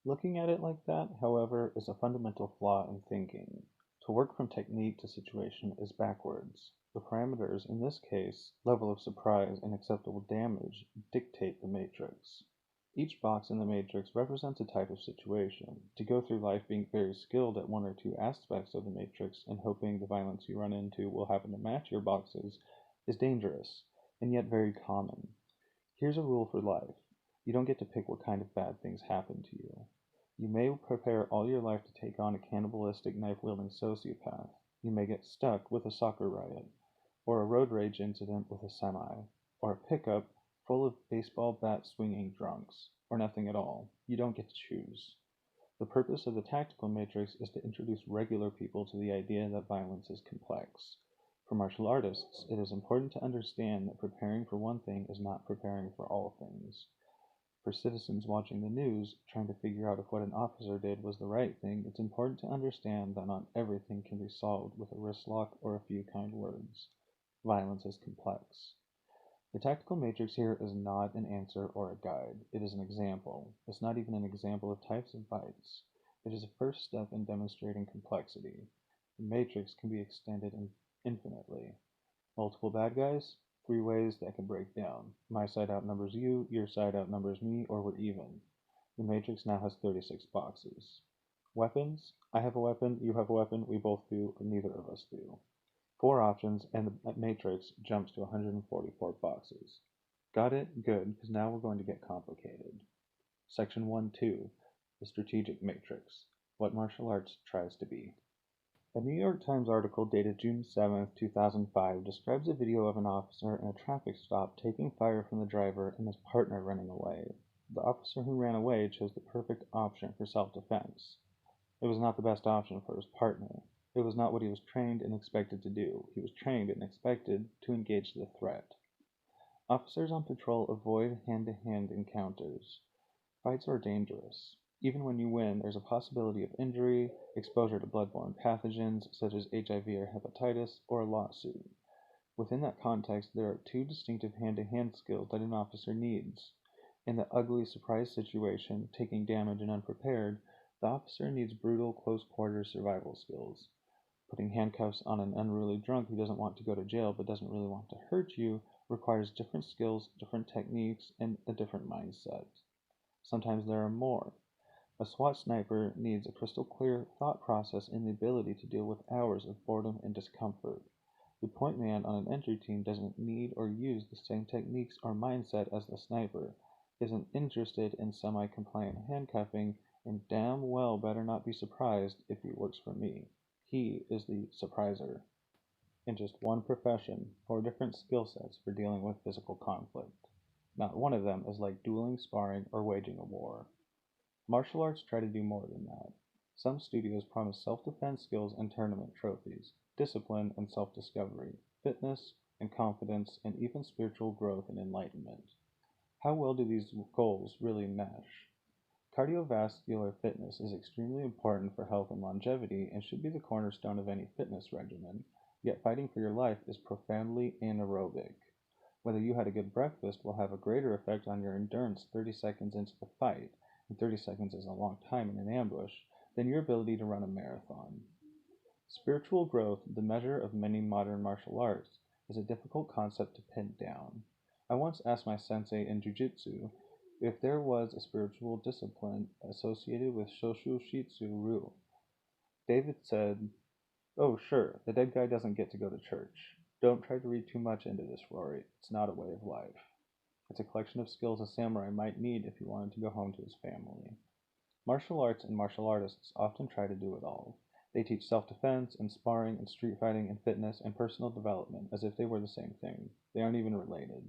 Looking at it like that, however, is a fundamental flaw in thinking. To work from technique to situation is backwards. The parameters, in this case, level of surprise and acceptable damage, dictate the matrix. Each box in the matrix represents a type of situation. To go through life being very skilled at 1 or 2 aspects of the matrix and hoping the violence you run into will happen to match your boxes is dangerous, and yet very common. Here's a rule for life. You don't get to pick what kind of bad things happen to you. You may prepare all your life to take on a cannibalistic knife-wielding sociopath. You may get stuck with a soccer riot, or a road rage incident with a semi, or a pickup full of baseball bat-swinging drunks, or nothing at all. You don't get to choose. The purpose of the tactical matrix is to introduce regular people to the idea that violence is complex. For martial artists, it is important to understand that preparing for one thing is not preparing for all things. For citizens watching the news, trying to figure out if what an officer did was the right thing, it's important to understand that not everything can be solved with a wrist lock or a few kind words. Violence is complex. The tactical matrix here is not an answer or a guide. It is an example. It's not even an example of types of fights. It is a first step in demonstrating complexity. The matrix can be extended infinitely. Multiple bad guys? 3 ways that can break down. My side outnumbers you, your side outnumbers me, or we're even. The matrix now has 36 boxes. Weapons? I have a weapon, you have a weapon, we both do, or neither of us do. 4 options, and the matrix jumps to 144 boxes. Got it? Good, because now we're going to get complicated. Section 1-2, the strategic matrix, what martial arts tries to be. A New York Times article dated June 7, 2005 describes a video of an officer in a traffic stop taking fire from the driver and his partner running away. The officer who ran away chose the perfect option for self-defense. It was not the best option for his partner. It was not what he was trained and expected to do. He was trained and expected to engage the threat. Officers on patrol avoid hand-to-hand encounters. Fights are dangerous. Even when you win, there's a possibility of injury, exposure to bloodborne pathogens such as HIV or hepatitis, or a lawsuit. Within that context, there are 2 distinctive hand-to-hand skills that an officer needs. In the ugly surprise situation, taking damage and unprepared, the officer needs brutal close-quarters survival skills. Putting handcuffs on an unruly drunk who doesn't want to go to jail but doesn't really want to hurt you requires different skills, different techniques, and a different mindset. Sometimes there are more. A SWAT sniper needs a crystal clear thought process and the ability to deal with hours of boredom and discomfort. The point man on an entry team doesn't need or use the same techniques or mindset as the sniper, isn't interested in semi-compliant handcuffing, and damn well better not be surprised if he works for me. He is the surpriser. In just one profession, 4 different skill sets for dealing with physical conflict. Not one of them is like dueling, sparring, or waging a war. Martial arts try to do more than that. Some studios promise self-defense skills and tournament trophies, discipline and self-discovery, fitness and confidence, and even spiritual growth and enlightenment. How well do these goals really mesh? Cardiovascular fitness is extremely important for health and longevity and should be the cornerstone of any fitness regimen, yet fighting for your life is profoundly anaerobic. Whether you had a good breakfast will have a greater effect on your endurance 30 seconds into the fight, and 30 seconds is a long time in an ambush, than your ability to run a marathon. Spiritual growth, the measure of many modern martial arts, is a difficult concept to pin down. I once asked my sensei in jiu-jitsu if there was a spiritual discipline associated with Shoshu Shitsu Ryu. David said, "Oh, sure, the dead guy doesn't get to go to church. Don't try to read too much into this, Rory. It's not a way of life. It's a collection of skills a samurai might need if he wanted to go home to his family." Martial arts and martial artists often try to do it all. They teach self-defense and sparring and street fighting and fitness and personal development as if they were the same thing. They aren't even related.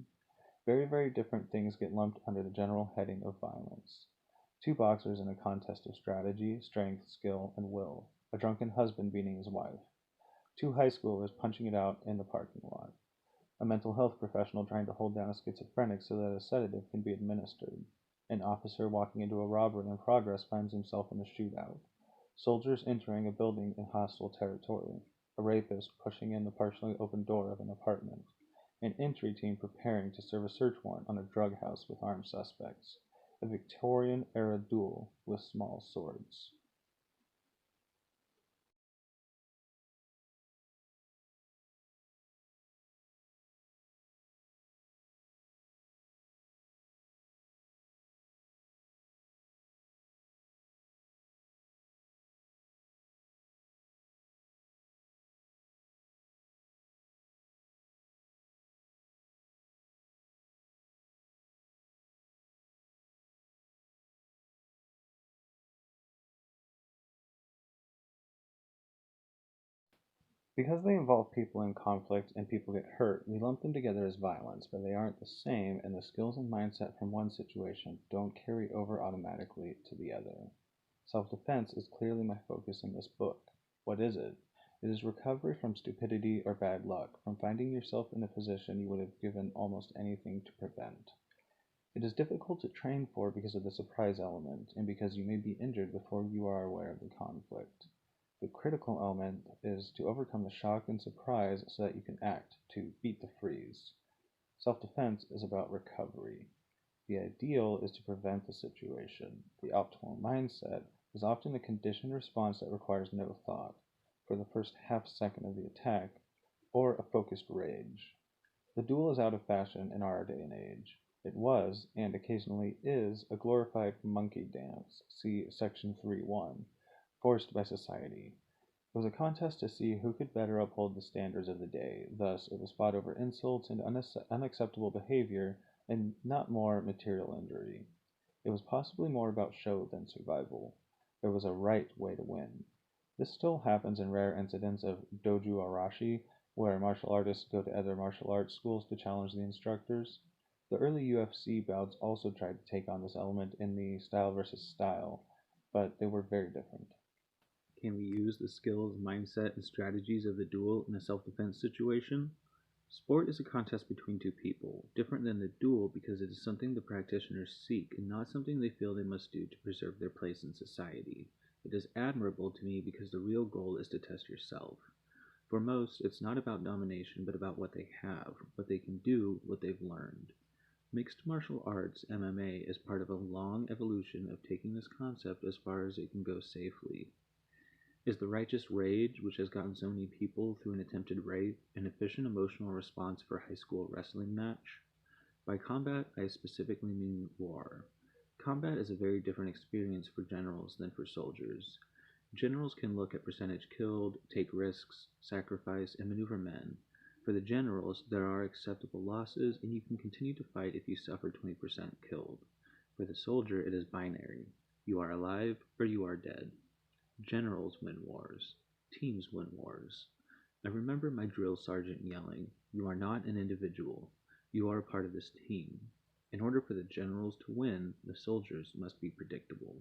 Very, very different things get lumped under the general heading of violence. 2 boxers in a contest of strategy, strength, skill, and will. A drunken husband beating his wife. 2 high schoolers punching it out in the parking lot. A mental health professional trying to hold down a schizophrenic so that a sedative can be administered. An officer walking into a robbery in progress finds himself in a shootout. Soldiers entering a building in hostile territory. A rapist pushing in the partially open door of an apartment. An entry team preparing to serve a search warrant on a drug house with armed suspects. A Victorian-era duel with small swords. Because they involve people in conflict and people get hurt, we lump them together as violence, but they aren't the same, and the skills and mindset from one situation don't carry over automatically to the other. Self-defense is clearly my focus in this book. What is it? It is recovery from stupidity or bad luck, from finding yourself in a position you would have given almost anything to prevent. It is difficult to train for because of the surprise element and because you may be injured before you are aware of the conflict. The critical element is to overcome the shock and surprise so that you can act, to beat the freeze. Self-defense is about recovery. The ideal is to prevent the situation. The optimal mindset is often a conditioned response that requires no thought, for the first half second of the attack, or a focused rage. The duel is out of fashion in our day and age. It was, and occasionally is, a glorified monkey dance, see section 3.1, forced by society. It was a contest to see who could better uphold the standards of the day, thus it was fought over insults and unacceptable behavior and not more material injury. It was possibly more about show than survival. There was a right way to win. This still happens in rare incidents of doju arashi, where martial artists go to other martial arts schools to challenge the instructors. The early UFC bouts also tried to take on this element in the style versus style, but they were very different. Can we use the skills, mindset, and strategies of the duel in a self-defense situation? Sport is a contest between two people, different than the duel because it is something the practitioners seek and not something they feel they must do to preserve their place in society. It is admirable to me because the real goal is to test yourself. For most, it's not about domination, but about what they have, what they can do, what they've learned. Mixed martial arts, MMA, is part of a long evolution of taking this concept as far as it can go safely. Is the righteous rage, which has gotten so many people through an attempted rape, an efficient emotional response for a high school wrestling match? By combat, I specifically mean war. Combat is a very different experience for generals than for soldiers. Generals can look at percentage killed, take risks, sacrifice, and maneuver men. For the generals, there are acceptable losses, and you can continue to fight if you suffer 20% killed. For the soldier, it is binary. You are alive or you are dead. Generals win wars. Teams win wars. I remember my drill sergeant yelling, "You are not an individual. You are a part of this team." In order for the generals to win, the soldiers must be predictable.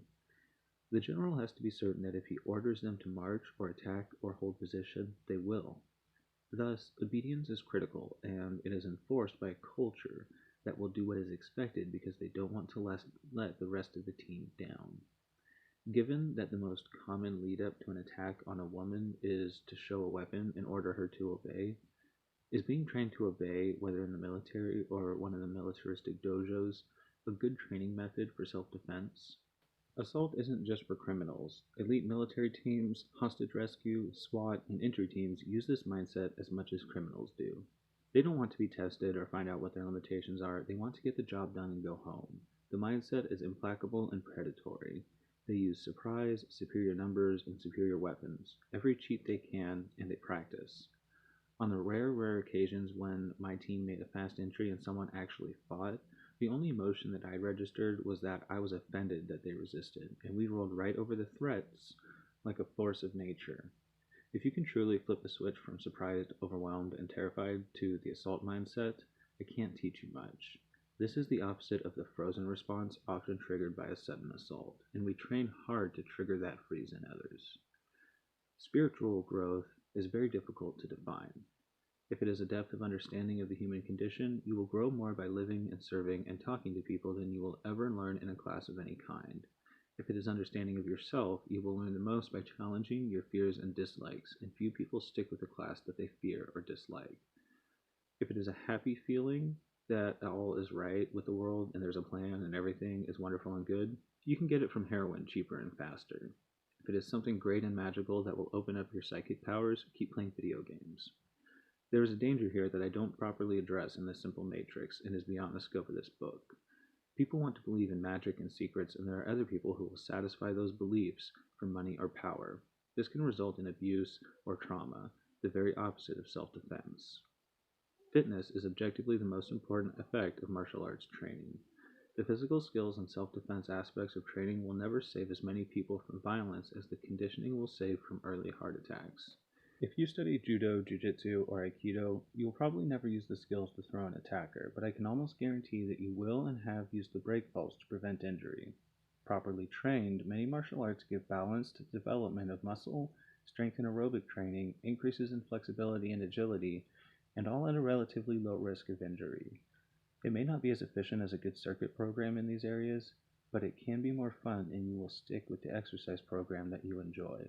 The general has to be certain that if he orders them to march or attack or hold position, they will. Thus, obedience is critical, and it is enforced by a culture that will do what is expected because they don't want to let the rest of the team down. Given that the most common lead-up to an attack on a woman is to show a weapon and order her to obey, is being trained to obey, whether in the military or one of the militaristic dojos, a good training method for self-defense? Assault isn't just for criminals. Elite military teams, hostage rescue, SWAT, and entry teams use this mindset as much as criminals do. They don't want to be tested or find out what their limitations are. They want to get the job done and go home. The mindset is implacable and predatory. They use surprise, superior numbers, and superior weapons, every cheat they can, and they practice. On the rare occasions when my team made a fast entry and someone actually fought, the only emotion that I registered was that I was offended that they resisted, and we rolled right over the threats like a force of nature. If you can truly flip the switch from surprised, overwhelmed, and terrified to the assault mindset, I can't teach you much. This is the opposite of the frozen response often triggered by a sudden assault, and we train hard to trigger that freeze in others. Spiritual growth is very difficult to define. If it is a depth of understanding of the human condition, you will grow more by living and serving and talking to people than you will ever learn in a class of any kind. If it is understanding of yourself, you will learn the most by challenging your fears and dislikes, and few people stick with a class that they fear or dislike. If it is a happy feeling that all is right with the world and there's a plan and everything is wonderful and good, you can get it from heroin cheaper and faster. If it is something great and magical that will open up your psychic powers, keep playing video games. There is a danger here that I don't properly address in this simple matrix and is beyond the scope of this book. People want to believe in magic and secrets, and there are other people who will satisfy those beliefs for money or power. This can result in abuse or trauma, the very opposite of self-defense. Fitness is objectively the most important effect of martial arts training. The physical skills and self-defense aspects of training will never save as many people from violence as the conditioning will save from early heart attacks. If you study judo, jiu-jitsu, or aikido, you will probably never use the skills to throw an attacker, but I can almost guarantee that you will and have used the break pulse to prevent injury. Properly trained, many martial arts give balanced development of muscle, strength and aerobic training, increases in flexibility and agility, and all at a relatively low risk of injury. It may not be as efficient as a good circuit program in these areas, but it can be more fun and you will stick with the exercise program that you enjoy.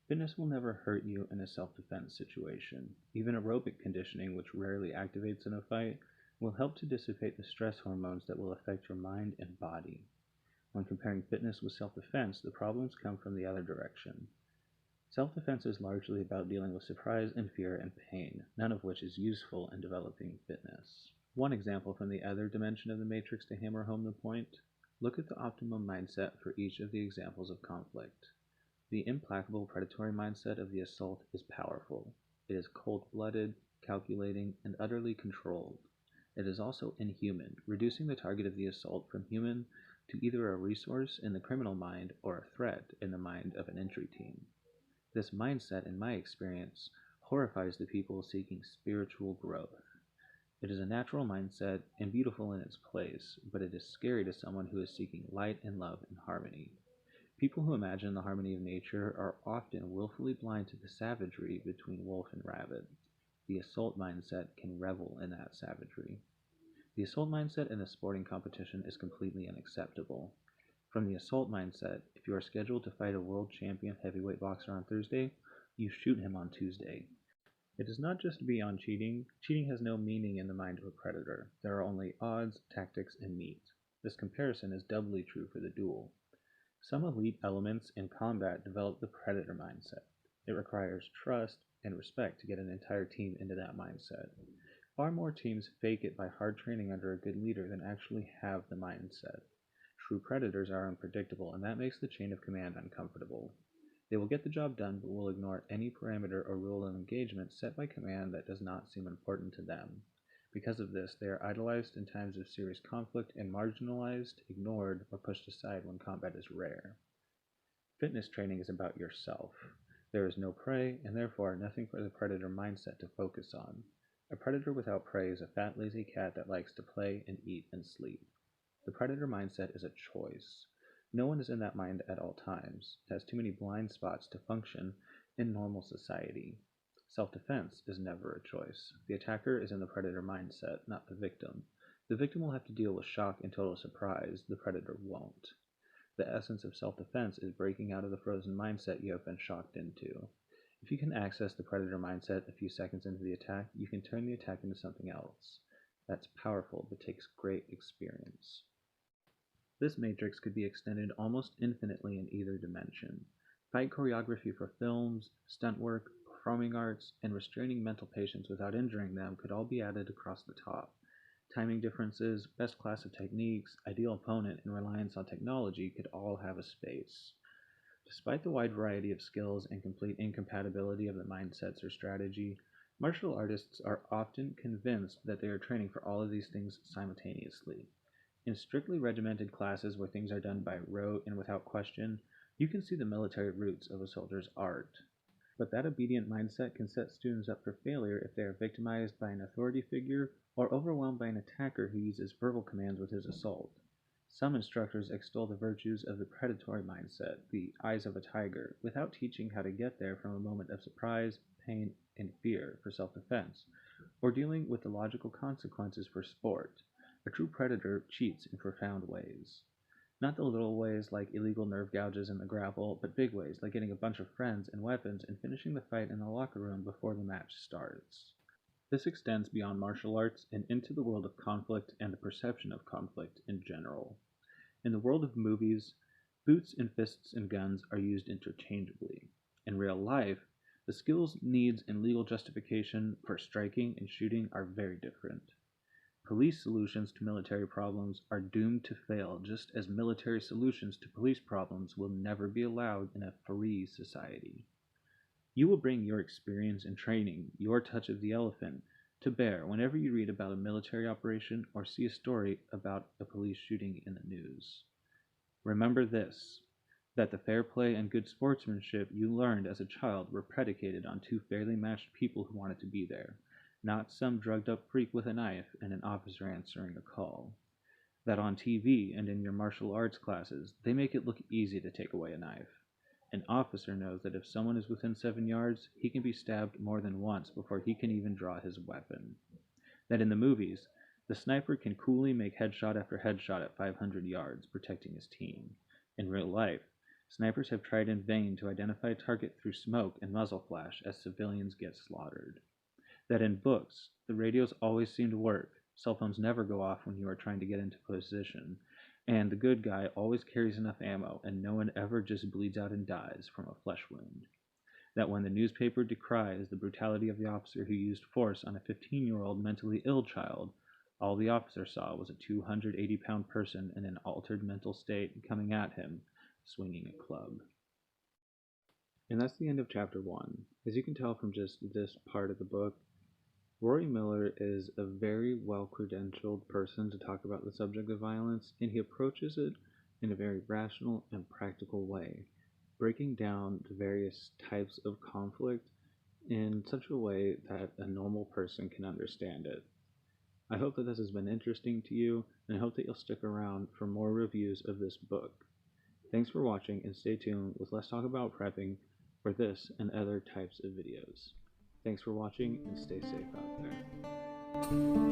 Fitness will never hurt you in a self-defense situation. Even aerobic conditioning, which rarely activates in a fight, will help to dissipate the stress hormones that will affect your mind and body. When comparing fitness with self-defense, the problems come from the other direction. Self-defense is largely about dealing with surprise and fear and pain, none of which is useful in developing fitness. One example from the other dimension of the matrix to hammer home the point: look at the optimum mindset for each of the examples of conflict. The implacable predatory mindset of the assault is powerful. It is cold-blooded, calculating, and utterly controlled. It is also inhuman, reducing the target of the assault from human to either a resource in the criminal mind or a threat in the mind of an entry team. This mindset, in my experience, horrifies the people seeking spiritual growth. It is a natural mindset and beautiful in its place, but it is scary to someone who is seeking light and love and harmony. People who imagine the harmony of nature are often willfully blind to the savagery between wolf and rabbit. The assault mindset can revel in that savagery. The assault mindset in a sporting competition is completely unacceptable. From the assault mindset, if you are scheduled to fight a world champion heavyweight boxer on Thursday, you shoot him on Tuesday. It is not just beyond cheating. Cheating has no meaning in the mind of a predator. There are only odds, tactics, and meat. This comparison is doubly true for the duel. Some elite elements in combat develop the predator mindset. It requires trust and respect to get an entire team into that mindset. Far more teams fake it by hard training under a good leader than actually have the mindset. True predators are unpredictable, and that makes the chain of command uncomfortable. They will get the job done, but will ignore any parameter or rule of engagement set by command that does not seem important to them. Because of this, they are idolized in times of serious conflict and marginalized, ignored, or pushed aside when combat is rare. Fitness training is about yourself. There is no prey, and therefore nothing for the predator mindset to focus on. A predator without prey is a fat, lazy cat that likes to play and eat and sleep. The predator mindset is a choice. No one is in that mind at all times. It has too many blind spots to function in normal society. Self-defense is never a choice. The attacker is in the predator mindset, not the victim. The victim will have to deal with shock and total surprise. The predator won't. The essence of self-defense is breaking out of the frozen mindset you have been shocked into. If you can access the predator mindset a few seconds into the attack, you can turn the attack into something else. That's powerful, but takes great experience. This matrix could be extended almost infinitely in either dimension. Fight choreography for films, stunt work, performing arts, and restraining mental patients without injuring them could all be added across the top. Timing differences, best class of techniques, ideal opponent, and reliance on technology could all have a space. Despite the wide variety of skills and complete incompatibility of the mindsets or strategy, martial artists are often convinced that they are training for all of these things simultaneously. In strictly regimented classes where things are done by rote and without question, you can see the military roots of a soldier's art. But that obedient mindset can set students up for failure if they are victimized by an authority figure or overwhelmed by an attacker who uses verbal commands with his assault. Some instructors extol the virtues of the predatory mindset, the eyes of a tiger, without teaching how to get there from a moment of surprise, pain, and fear for self-defense, or dealing with the logical consequences for sport. A true predator cheats in profound ways. Not the little ways like illegal nerve gouges in the grapple, but big ways like getting a bunch of friends and weapons and finishing the fight in the locker room before the match starts. This extends beyond martial arts and into the world of conflict and the perception of conflict in general. In the world of movies, boots and fists and guns are used interchangeably. In real life, the skills, needs, and legal justification for striking and shooting are very different. Police solutions to military problems are doomed to fail, just as military solutions to police problems will never be allowed in a free society. You will bring your experience and training, your touch of the elephant, to bear whenever you read about a military operation or see a story about a police shooting in the news. Remember this, that the fair play and good sportsmanship you learned as a child were predicated on two fairly matched people who wanted to be there, not some drugged up freak with a knife and an officer answering a call. That on TV and in your martial arts classes, they make it look easy to take away a knife. An officer knows that if someone is within 7 yards, he can be stabbed more than once before he can even draw his weapon. That in the movies, The sniper can coolly make headshot after headshot at 500 yards, protecting his team. In real life, snipers have tried in vain to identify a target through smoke and muzzle flash as civilians get slaughtered. That in books, the radios always seem to work, cell phones never go off when you are trying to get into position, and the good guy always carries enough ammo and no one ever just bleeds out and dies from a flesh wound. That when the newspaper decries the brutality of the officer who used force on a 15-year-old mentally ill child, all the officer saw was a 280-pound person in an altered mental state coming at him, swinging a club. And that's the end of chapter 1. As you can tell from just this part of the book, Rory Miller is a very well-credentialed person to talk about the subject of violence, and he approaches it in a very rational and practical way, breaking down the various types of conflict in such a way that a normal person can understand it. I hope that this has been interesting to you, and I hope that you'll stick around for more reviews of this book. Thanks for watching, and stay tuned with Let's Talk About Prepping for this and other types of videos. Thanks for watching, and stay safe out there.